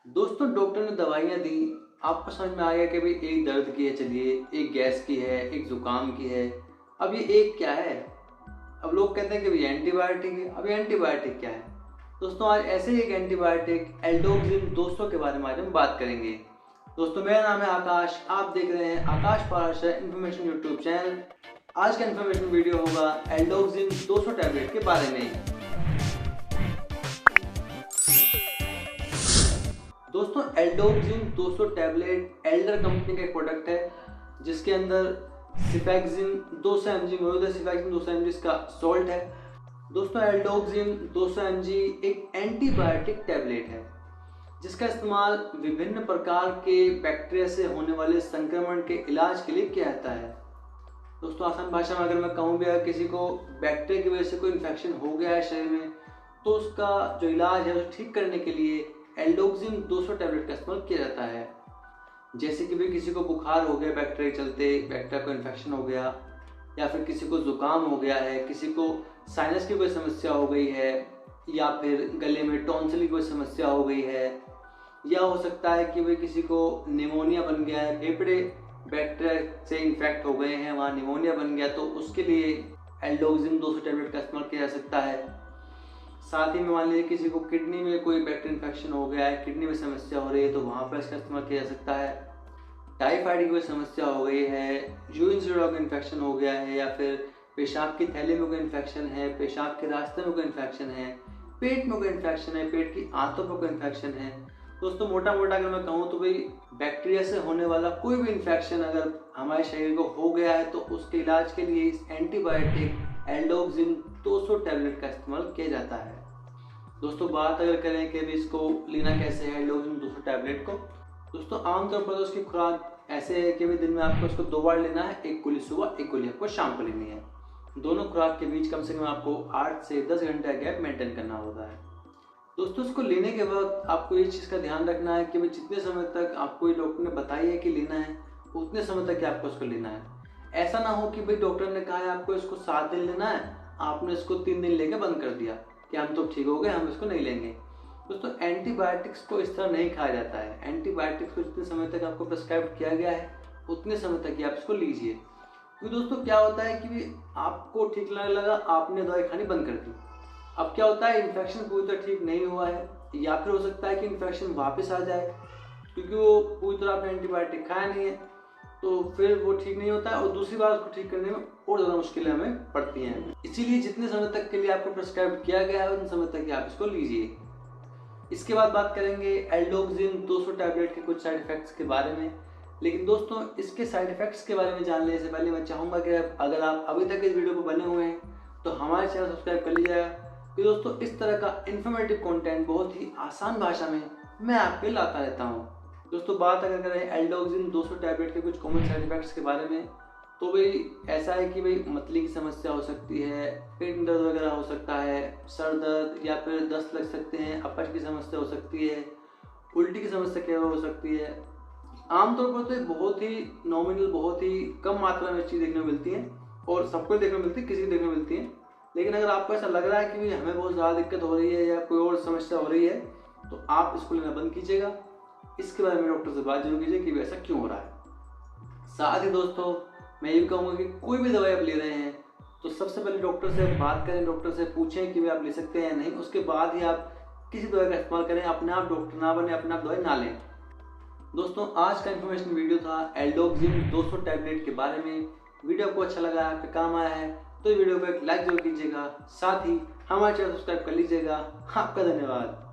दोस्तों डॉक्टर ने दवाइयाँ दी। आपको समझ में आ गया कि भाई एक दर्द की है, चलिए एक गैस की है, एक ज़ुकाम की है। अब ये एक क्या है? अब लोग कहते हैं कि भाई एंटीबायोटिक है। अब ये एंटीबायोटिक क्या है? दोस्तों आज ऐसे ही एक एंटीबायोटिक एल्डोक्सिन 200 के बारे में आज हम बात करेंगे। दोस्तों मेरा नाम है आकाश, आप देख रहे हैं आकाश पाराशर इन्फॉर्मेशन यूट्यूब चैनल। आज का इन्फॉर्मेशन वीडियो होगा एल्डोक्सिन 200 टैबलेट के बारे में। दोस्तों एल्डोक्सिन 200 टैबलेट एल्डर कंपनी का एक प्रोडक्ट है जिसके अंदर सिफैक्सिन 200 mg मौजूद है। सिफैक्सिन 200 mg इसका सॉल्ट है। दोस्तों एल्डोक्सिन 200 mg एक एंटीबायोटिक टैबलेट है जिसका इस्तेमाल विभिन्न प्रकार के बैक्टीरिया से होने वाले संक्रमण के इलाज के लिए किया जाता है। दोस्तों आसान भाषा में अगर मैं कहूँ भी, अगर किसी को बैक्टीरिया की वजह से कोई इन्फेक्शन हो गया है शरीर में, तो उसका जो इलाज है उसे ठीक करने के लिए एल्डोक्सिन 200 टैबलेट का इस्तेमाल किया जाता है। जैसे कि भी किसी को बुखार हो गया बैक्टीरिया के चलते, बैक्टीरिया को इन्फेक्शन हो गया, या फिर किसी को ज़ुकाम हो गया है, किसी को साइनस की कोई समस्या हो गई है, या फिर गले में टॉन्सिल की कोई समस्या हो गई है, या हो सकता है कि भाई किसी को निमोनिया बन गया है, फेफड़े बैक्टीरिया से इन्फेक्ट हो गए हैं, वहाँ निमोनिया बन गया, तो उसके लिए एल्डोक्सिन 200 टैबलेट का इस्तेमाल किया जा सकता है। साथ ही में मान लीजिए किसी को किडनी में कोई बैक्टीरियल इन्फेक्शन हो गया है, किडनी में समस्या हो रही है, तो वहाँ पर इसका इस्तेमाल किया जा सकता है। टाइफाइड की कोई समस्या हो गई है, यूरिन सीरोड का इन्फेक्शन हो गया है, या फिर पेशाब की थैली में कोई इन्फेक्शन है, पेशाब के रास्ते में कोई इन्फेक्शन है, पेट में कोई इन्फेक्शन है, पेट की आंतों पर कोई इन्फेक्शन है। दोस्तों मोटा मोटा अगर मैं कहूँ तो भाई बैक्टीरिया से होने वाला कोई भी इन्फेक्शन अगर हमारे शरीर को हो गया है, तो उसके इलाज के लिए इस एंटीबायोटिक एल्डोक्सिन 200 टैबलेट का इस्तेमाल किया जाता है। दोस्तों बात अगर करें कि इसको लेना कैसे है एल्डोक्सिन 200 टैबलेट को, दोस्तों आमतौर पर उसकी खुराक ऐसे है कि दिन में आपको इसको 2 बार लेना है। एक गोली सुबह, एक गोली आपको शाम को लेनी है। दोनों खुराक के बीच कम से कम आपको 8 से 10 घंटे का गैप मेंटेन करना होता है। दोस्तों इसको लेने के वक्त आपको ये चीज़ का ध्यान रखना है कि भाई जितने समय तक आपको ये डॉक्टर ने बताई है कि लेना है, उतने समय तक ही आपको इसको लेना है। ऐसा ना हो कि भाई डॉक्टर ने कहा है आपको इसको 7 दिन लेना है, आपने इसको 3 दिन लेके बंद कर दिया कि हम तो ठीक हो गए, हम इसको नहीं लेंगे। दोस्तों एंटीबायोटिक्स को इस तरह नहीं खाया जाता है। एंटीबायोटिक्स को जितने समय तक आपको प्रिस्क्राइब किया गया है उतने समय तक ही आप इसको लीजिए। क्योंकि दोस्तों क्या होता है कि भी आपको ठीक लगने लगा, आपने दवाई खानी बंद कर दी। अब क्या होता है, इन्फेक्शन पूरी तरह ठीक नहीं हुआ है, या फिर हो सकता है कि इन्फेक्शन वापस आ जाए क्योंकि वो पूरी तरह आपने एंटीबायोटिक खाया नहीं है, तो फिर वो ठीक नहीं होता है और दूसरी बार उसको ठीक करने में और ज़्यादा मुश्किलें हमें पड़ती हैं। इसीलिए जितने समय तक के लिए आपको प्रिस्क्राइब किया गया है उतने समय तक ही आप इसको लीजिए। इसके बाद बात करेंगे एल्डोक्सिन 200 टैबलेट के कुछ साइड इफेक्ट्स के बारे में। लेकिन दोस्तों इसके साइड इफेक्ट्स के बारे में जानने से पहले मैं चाहूँगा कि अगर आप अभी तक इस वीडियो पर बने हुए हैं तो हमारे चैनल सब्सक्राइब कर लीजिएगा, कि दोस्तों इस तरह का इन्फॉर्मेटिव कंटेंट बहुत ही आसान भाषा में मैं आपके लाता रहता हूँ। दोस्तों बात अगर करें एल्डोक्सिन 200 टैबलेट के कुछ कॉमन साइड इफेक्ट्स के बारे में, तो भाई ऐसा है कि भाई मतली की समस्या हो सकती है, पेट में दर्द वगैरह हो सकता है, सर दर्द या फिर दस्त लग सकते हैं, अपच की समस्या हो सकती है, उल्टी की समस्या क्या हो सकती है। आमतौर पर तो बहुत ही नॉमिनल, बहुत ही कम मात्रा में चीज़ देखने को मिलती है और सबको देखने को मिलती है, किसी को देखने को मिलती है। लेकिन अगर आपको ऐसा लग रहा है कि भाई हमें बहुत ज़्यादा दिक्कत हो रही है या कोई और समस्या हो रही है, तो आप इसको लेना बंद कीजिएगा। इसके बारे में डॉक्टर से बात जरूर कीजिए कि ऐसा क्यों हो रहा है। साथ ही दोस्तों मैं ये भी कहूँगा कि कोई भी दवाई आप ले रहे हैं तो सबसे पहले डॉक्टर से बात करें, डॉक्टर से पूछें कि आप ले सकते हैं या नहीं, उसके बाद ही आप किसी दवाई का इस्तेमाल करें। अपने आप डॉक्टर ना बने, अपने आप दवाई ना लें। दोस्तों आज का इन्फॉर्मेशन वीडियो था एल्डोक्सिन 200 टैबलेट के बारे में। वीडियो आपको अच्छा लगा, आपके काम आया है तो वीडियो को एक लाइक जरूर कीजिएगा, साथ ही हमारे चैनल सब्सक्राइब कर लीजिएगा। आपका धन्यवाद।